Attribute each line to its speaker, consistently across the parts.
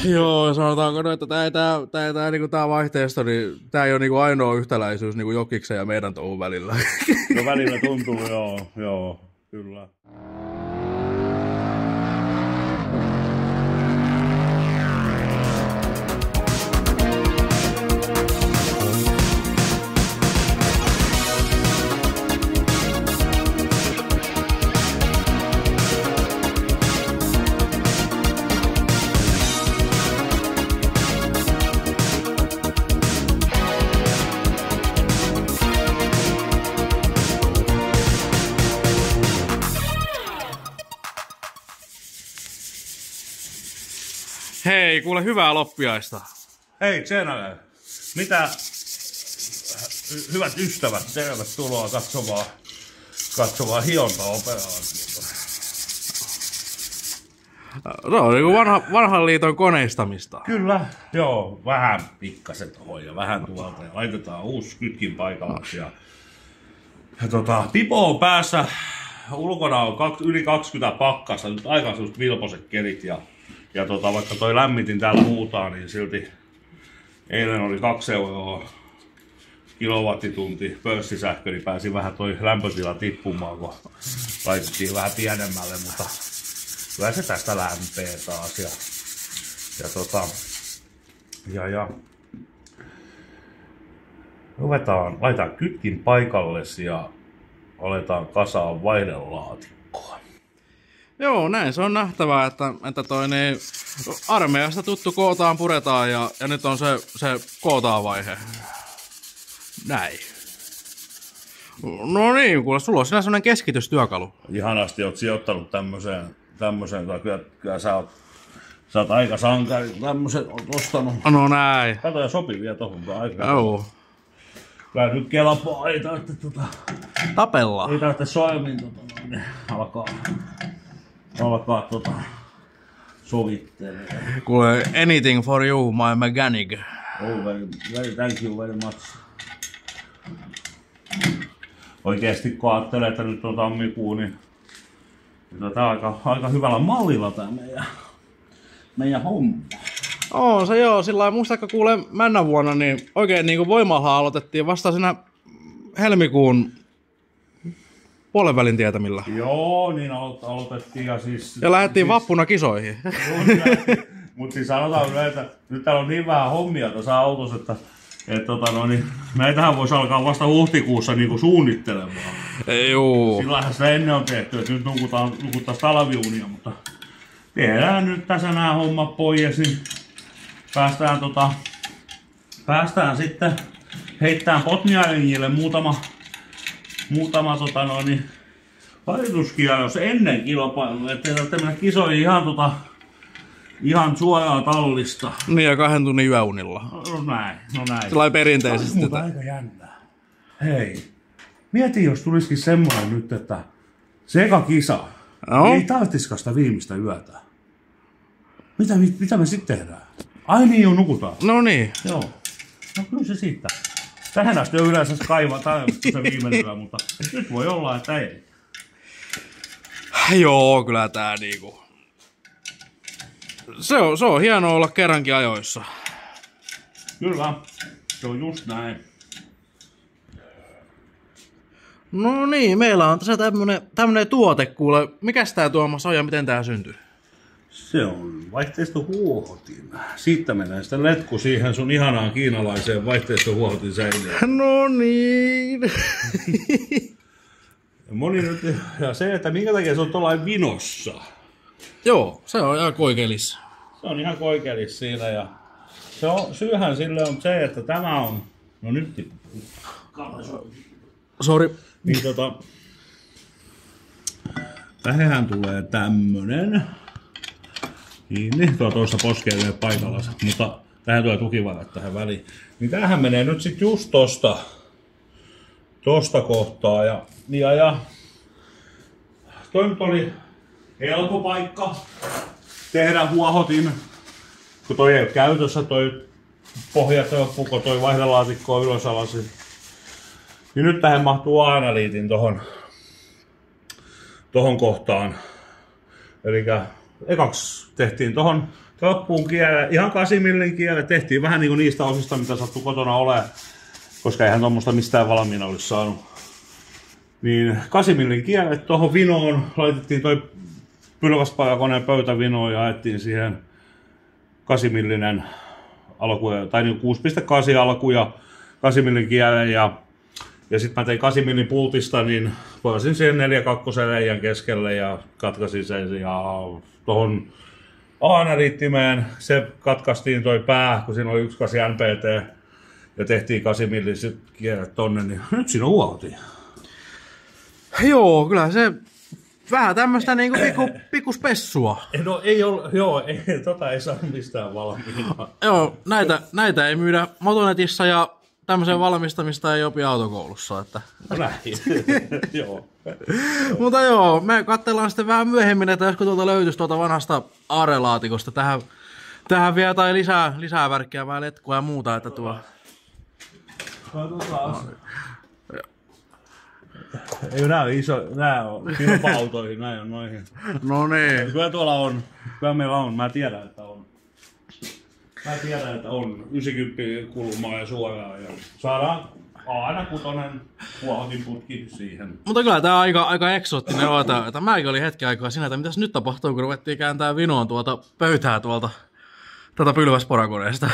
Speaker 1: Joo, sanotaanko no, että tää vaihteisto, niin tää ei ole niinku ainoa yhtäläisyys niinku Jokiksen ja meidän touhun välillä.
Speaker 2: No välillä tuntuu, joo, kyllä.
Speaker 1: Hei, kuule hyvää loppiaista.
Speaker 2: Hei, tjenare. Mitä hyvät ystävät, tervetuloa katsomaan hiontaoperaatiota.
Speaker 1: No, niin vanhan liiton koneistamista.
Speaker 2: Kyllä, joo, vähän pikkasen tohon ja vähän tuolta ja laitetaan uusi kytkin paikallaksi. Ja pipo on päässä, ulkona on yli 20 pakkasta, nyt aika sellaiset vilposet kelit ja vaikka toi lämmitin täällä huutaa, niin silti eilen oli 2 € kilowattitunti pörssisähkö, niin pääsi vähän toi lämpötila tippumaan, kun laitettiin vähän pienemmälle, mutta kyllä se tästä lämpee taas. Laitetaan kytkin paikalle ja aletaan kasaan vaihdelaatikkoa.
Speaker 1: Joo, näin se on nähtävää, että toi niin, armeijasta tuttu kootaan, puretaan ja nyt on se kootaan vaihe. Näin. No niin, kuule, sulla on siinä sellainen keskitystyökalu.
Speaker 2: Ihanasti oot sijoittanut tämmöiseen kyllä sä oot aika sankari, tämmöisen oot ostanut.
Speaker 1: No näin.
Speaker 2: Kato ja sopii vielä tohon aika.
Speaker 1: Joo.
Speaker 2: Kyllä nyt kelpaa, ei tarvitse
Speaker 1: tapella.
Speaker 2: Ei tarvitse soimin alkaa sovittelemaan.
Speaker 1: Kuule, anything for you, my mechanic.
Speaker 2: Oh, very, thank you very much. Oikeesti kun ajattelee, että nyt on tammikuu, niin tää on aika hyvällä mallilla tää meidän homma.
Speaker 1: On se joo, sillä lailla muistatko kuule männä vuonna, niin oikein niinku voimalla aloitettiin vasta siinä helmikuun puolenvälin tietämillä.
Speaker 2: Joo, niin aloitettiin ja siis...
Speaker 1: Ja lähdettiin vappuna kisoihin.
Speaker 2: Mutta siis sanotaan että nyt täällä on niin vähän hommia tässä autossa, että näitähän voisi alkaa vasta huhtikuussa niinku suunnittelemaan.
Speaker 1: Joo.
Speaker 2: Sillähän sitä ennen on tehty, että nyt nukuttaisiin talviunia, mutta tehdään nyt tässä nämä hommat pois, niin päästään sitten heittämään Botniaringille muutama harjoituskierros ennen kilpailua, ettei tarvitse mennä kisoihin ihan suoraan tallista.
Speaker 1: Niin ja 2 tunnin yöunilla.
Speaker 2: No näin.
Speaker 1: Sellainen perinteisesti.
Speaker 2: Tämä on aika jännää. Hei, mieti jos tulisikin semmoinen nyt, että se eka kisa, ei tarvitsisikaan sitä viimeistä yötä. Mitä me sitten tehdään? Ai niin, jo nukutaan.
Speaker 1: No niin.
Speaker 2: Joo. No kyllä se siitä. Tähän asti on yleensä kaivataan se viimeinen yö, mutta nyt voi olla, että ei.
Speaker 1: Joo, kyllä tää niinku... Se on hienoa olla kerrankin ajoissa.
Speaker 2: Kyllä, se on just näin.
Speaker 1: No niin, meillä on tässä tämmönen tuote, kuule. Mikäs tää Tuomas on ja miten tää syntyy?
Speaker 2: Se on vaihteistohuohotin. Siitä menee sitten letku siihen sun ihanaan kiinalaiseen vaihteistohuohotin säilöön.
Speaker 1: No niin.
Speaker 2: Ja se, että minkä takia se on tuollainen vinossa.
Speaker 1: Joo, se on ihan koikelis.
Speaker 2: Se on ihan koikelis siinä ja syyhän sille on se, että tämä on... No nyt...
Speaker 1: Sori.
Speaker 2: Niin tähän tulee tämmönen. Kiinni. Tuo toista poskea ei ole paikalla, mutta tähän tulee tukivarat tähän väliin. Niin tämähän menee nyt sit just tosta kohtaa ja toi nyt oli helppo paikka tehdä huohotin, kun toi ei ole käytössä toi pohjatoppu, kun toi vaihdelaatikko on ylös alas. Niin nyt tähän mahtuu aanaliitin tohon kohtaan. Elikkä ekaksi tehtiin loppuun kiele, ihan 8 millin kiele. Tehtiin vähän niinku niistä osista, mitä sattui kotona olemaan, koska eihän tuommoista mistään valmiina olisi saanut. Niin 8 millin kiele, tuohon vinoon laitettiin toi pylväspakakoneen pöytävinoon ja ajettiin siihen 8 millinen alku, tai niin 6,8 alku ja 8 millin kiele ja sitten mä tein 8 millin pultista, niin voisin siihen 4/2 leijän keskelle ja katkaisin sen ja tohon aanärittimeen se katkaistiin toi pää, kun siinä oli 1/8 NPT ja tehtiin 8 millin kielet tonne, niin nyt siinä on huolti.
Speaker 1: Joo, kyllä se vähän tämmöstä niinku pikkuspessua.
Speaker 2: No ei ole, joo, ei, ei saa mistään valmiina.
Speaker 1: Joo, näitä ei myydä Motonetissa ja tämmöisen valmistamista ei opi autokoulussa. Että.
Speaker 2: Näin, joo.
Speaker 1: Mutta joo, me katsellaan sitten vähän myöhemmin, että josko tuolta löytyisi tuolta vanhasta aarelaatikosta tähän vielä tai lisää värkkiä, vähän letkua ja muuta, että tuo.
Speaker 2: Ei nää on iso, nää on kilpa-autoihin, näin on noihin.
Speaker 1: No niin.
Speaker 2: Kyllä tuolla on, kyllä meillä on, mä tiedän, että on 90 kulmaa ja suoraa ja saadaan aina 6 huohotin putki siihen.
Speaker 1: Mutta kyllä tää aika eksoottinen on, että mäkin olin hetken aikaa siinä, että mitäs nyt tapahtuu, kun ruvettiin kääntää vinoon tuota pöytää tuolta tätä pylväsporakoneesta.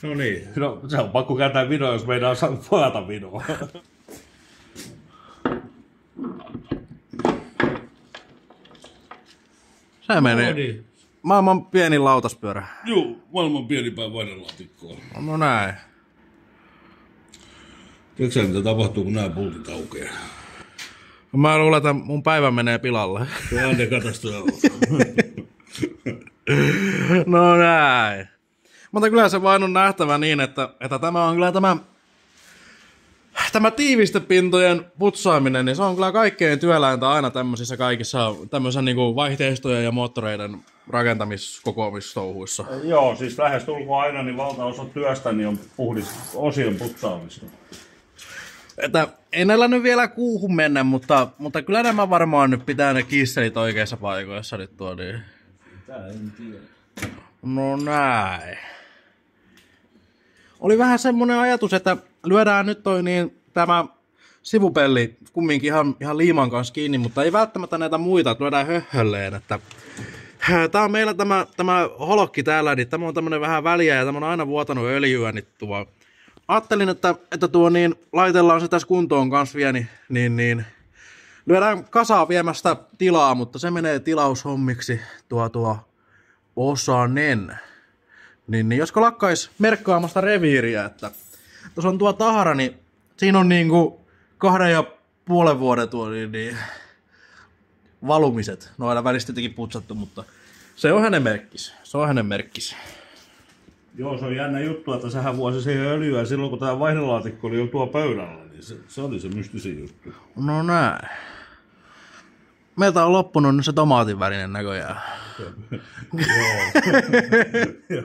Speaker 2: No niin, no se on pakko kääntää vinoa, jos meidän on pojata vinoa.
Speaker 1: Se meni. Maailman pienin lautaspyörä.
Speaker 2: Joo, maailman pienimpään vaihdelaatikkoon.
Speaker 1: No näin.
Speaker 2: Tiedätkö mitä tapahtuu, kun nämä pultit aukeaa?
Speaker 1: Mä luulen, että mun päivä menee pilalle.
Speaker 2: Ande katastrofi.
Speaker 1: No näin. Mutta kyllä se vain on nähtävä niin, että tämä on kyllä tämä tiivistepintojen putsaaminen, niin se on kyllä kaikkein työläintä aina tämmöisissä kaikissa tämmöisen niin kuin vaihteistojen ja moottoreiden rakentamiskokoamistouhuissa.
Speaker 2: Joo, siis lähestulkoon aina niin valtaosa työstä niin on osien putsaamista.
Speaker 1: Että ei näillä nyt vielä kuuhun mennä, mutta kyllä nämä varmaan nyt pitää ne kisselit oikeissa paikoissa nyt tuo niin.
Speaker 2: Tää en tiedä.
Speaker 1: No näin. Oli vähän semmonen ajatus, että lyödään nyt toi niin tämä sivupelli kumminkin ihan liiman kanssa kiinni, mutta ei välttämättä näitä muita, että lyödään höhhölleen. Että tää on meillä tämä holokki täällä, niin tämä on tämmönen vähän väliä ja tämä on aina vuotanut öljyä, niin ajattelin, että tuo niin laitellaan se tässä kuntoon kanssa vielä, niin lyödään kasaa viemästä tilaa, mutta se menee tilaushommiksi tuo osanen. Niin josko lakkais merkkaamasta reviiriä, että tuossa on tuo tahra, niin siinä on niinku 2,5 vuoden tuo niin valumiset. No aina välistä tietenkin putsattu, mutta se on hänen merkkis.
Speaker 2: Joo, se on jännä juttu, että sähän vuosi siihen öljyä silloin, kun tämä vaihdelaatikko oli jo tuo pöydällä, niin se oli se mystisin juttu.
Speaker 1: No näin. Meiltä on loppunut nyt se tomaatin värinen näköjään.
Speaker 2: Joo.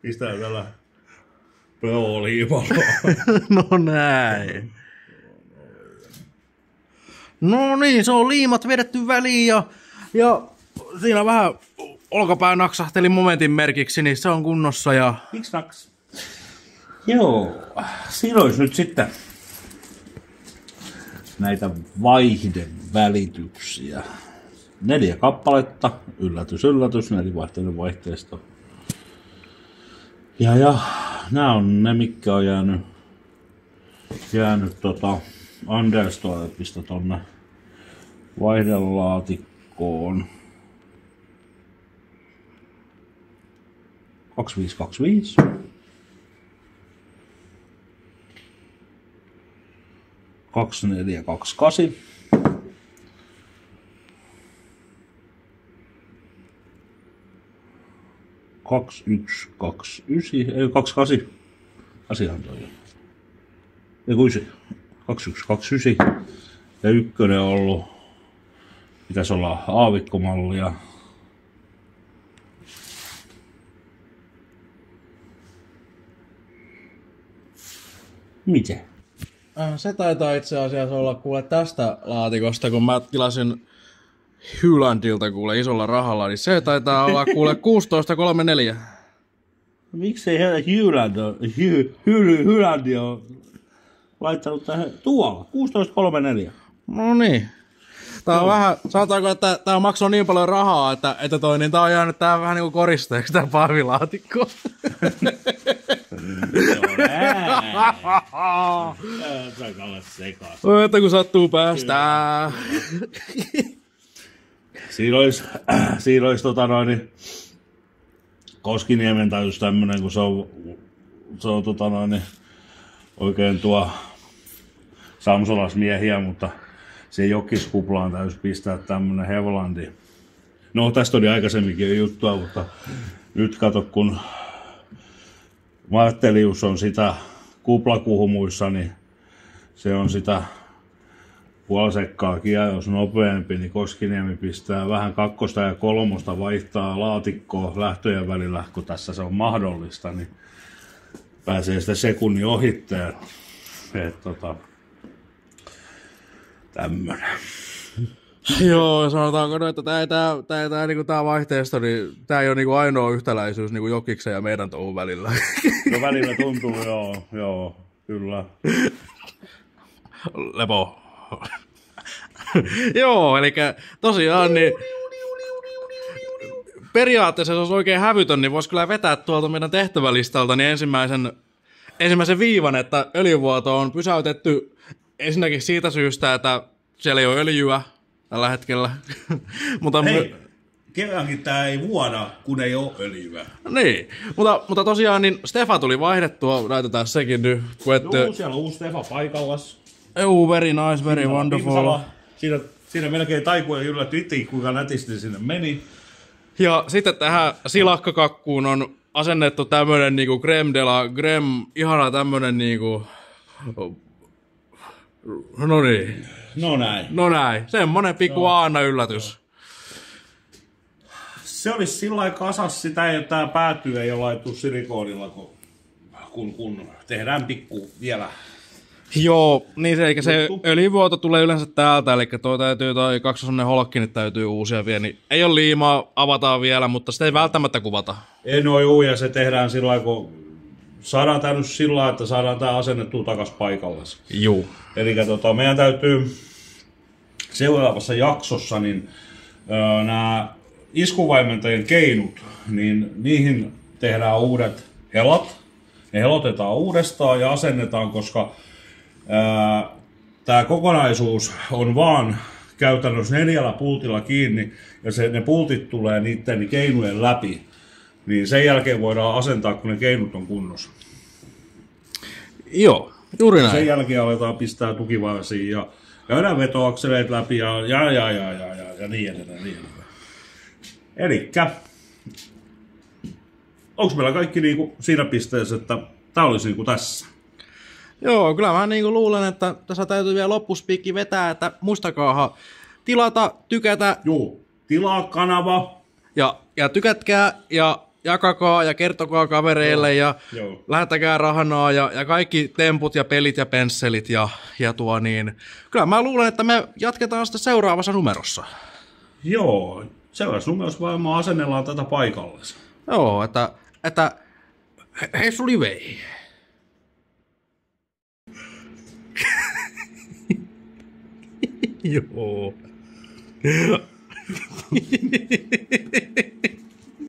Speaker 2: Pistää tällä pro-liimalla.
Speaker 1: No näin. No niin, se on liimat vedetty väliin ja siinä vähän olkapää naksahteli momentin merkiksi, niin se on kunnossa ja...
Speaker 2: Miksi naks? Joo, siinä olisi nyt sitten näitä vaihdevälityksiä. 4 kappaletta, yllätys, 4 vaihteisto. Ja nämä on ne, mitkä on jäänyt Anderstoepista tonne vaihdelaatikkoon. 2525. Kaksi 4 2 8. Kaksi 1 2 9 ei 2 8. Asiahan toi. Ei 9. 2 1 2 9. Ja ykkönen on ollut, pitäisi olla aavikkomallia. Mitä?
Speaker 1: Se taitaa itse asiassa olla kuule tästä laatikosta, kun mä tilasin Hylandilta kuule isolla rahalla, niin se taitaa olla kuule 16,34.
Speaker 2: Miksei Hylandi on laittanut tähän tuolla? 16,34.
Speaker 1: No niin. Tää on vähän, sanotaanko, että tää maksaa niin paljon rahaa, että niin tää on jäänyt tää vähän niinku koristeeksi tää pahvilaatikko. Että kun sattuu päästää.
Speaker 2: Siinä olisi Koskiniemen tai just tämmönen, kun se on oikein tuo samsolasmiehiä, mutta se jokiskuplaan täytyisi pistää tämmönen Hevlandi. No tästä oli aikaisemminkin juttua, mutta nyt kato kun Martelius on sitä kuplakuhumuissa, niin se on sitä puolisekkaakin, ja jos nopeampi, niin Koskiniemi pistää vähän 2. ja 3. vaihtaa laatikkoa lähtöjen välillä, kun tässä se on mahdollista, niin pääsee sitä sekunnin ohitteen. Tämmönen.
Speaker 1: Joo, sanotaanko, että tää vaihteisto, niin tää ei ole niinku ainoa yhtäläisyys niinku Jokiksen ja meidän touhun välillä.
Speaker 2: No välillä tuntuu, joo, kyllä.
Speaker 1: Lepo. Joo, eli tosiaan niin periaatteessa, jos olisi oikein hävytön, niin voisi kyllä vetää tuolta meidän tehtävälistalta niin ensimmäisen viivan, että öljyvuoto on pysäytetty ensinnäkin siitä syystä, että siellä ei ole öljyä tällä hetkellä. Mutta
Speaker 2: hei, kerrankin tää ei vuoda, kun ei ole öljyä.
Speaker 1: Niin, mutta tosiaan niin Stefa tuli vaihdettua, näytetään sekin nyt.
Speaker 2: Joo, siellä on uusi Stefa paikallas.
Speaker 1: Very nice, very wonderful.
Speaker 2: Siinä melkein taikuja yllätty itse, kuinka nätisti sinne meni.
Speaker 1: Ja sitten tähän silakkakakkuun on asennettu tämmönen niinku crème de la crème, ihana tämmönen niinku... No näin, semmonen pikku aana yllätys.
Speaker 2: Se olisi sillä lailla kasas sitä, että tää päätyy ei ole laittu silikoonilla, kun tehdään pikku vielä.
Speaker 1: Joo, niin se, eikä se öljyvuoto tulee yleensä täältä, eli toi kaksosainen holkkini täytyy uusia vielä, niin ei ole liimaa, avataan vielä, mutta sitä ei välttämättä kuvata.
Speaker 2: Ja se tehdään sillä lailla, kun saadaan tää nyt sillä lailla, että saadaan tää asennettua takas paikalle.
Speaker 1: Joo.
Speaker 2: Eli meidän täytyy seuraavassa jaksossa, niin nämä iskuvaimentajien keinut, niin niihin tehdään uudet helot. Ne helotetaan uudestaan ja asennetaan, koska tämä kokonaisuus on vaan käytännössä 4 pultilla kiinni ja ne pultit tulee niiden keinujen läpi. Niin sen jälkeen voidaan asentaa, kun ne keinut on kunnossa.
Speaker 1: Joo, juuri näin.
Speaker 2: Sen jälkeen aletaan pistää tukivarsiin ja käydään vetoakseleet läpi ja niin edelleen. Elikkä, onko meillä kaikki niinku siinä pisteessä, että tämä olisi niinku tässä?
Speaker 1: Joo, kyllä mä niinku luulen, että tässä täytyy vielä loppuspiikki vetää, että muistakaahan tilata, tykätä.
Speaker 2: Joo, tilaa kanava.
Speaker 1: Ja tykätkää ja jakakaa ja kertokaa kavereille ja lähettäkää rahanaa ja kaikki temput ja pelit ja pensselit ja kyllä mä luulen, että me jatketaan sitten seuraavassa numerossa.
Speaker 2: Joo, seuraavassa numerossa varmaan asennellaan tätä paikalle.
Speaker 1: Joo, että hei suli vei. Joo.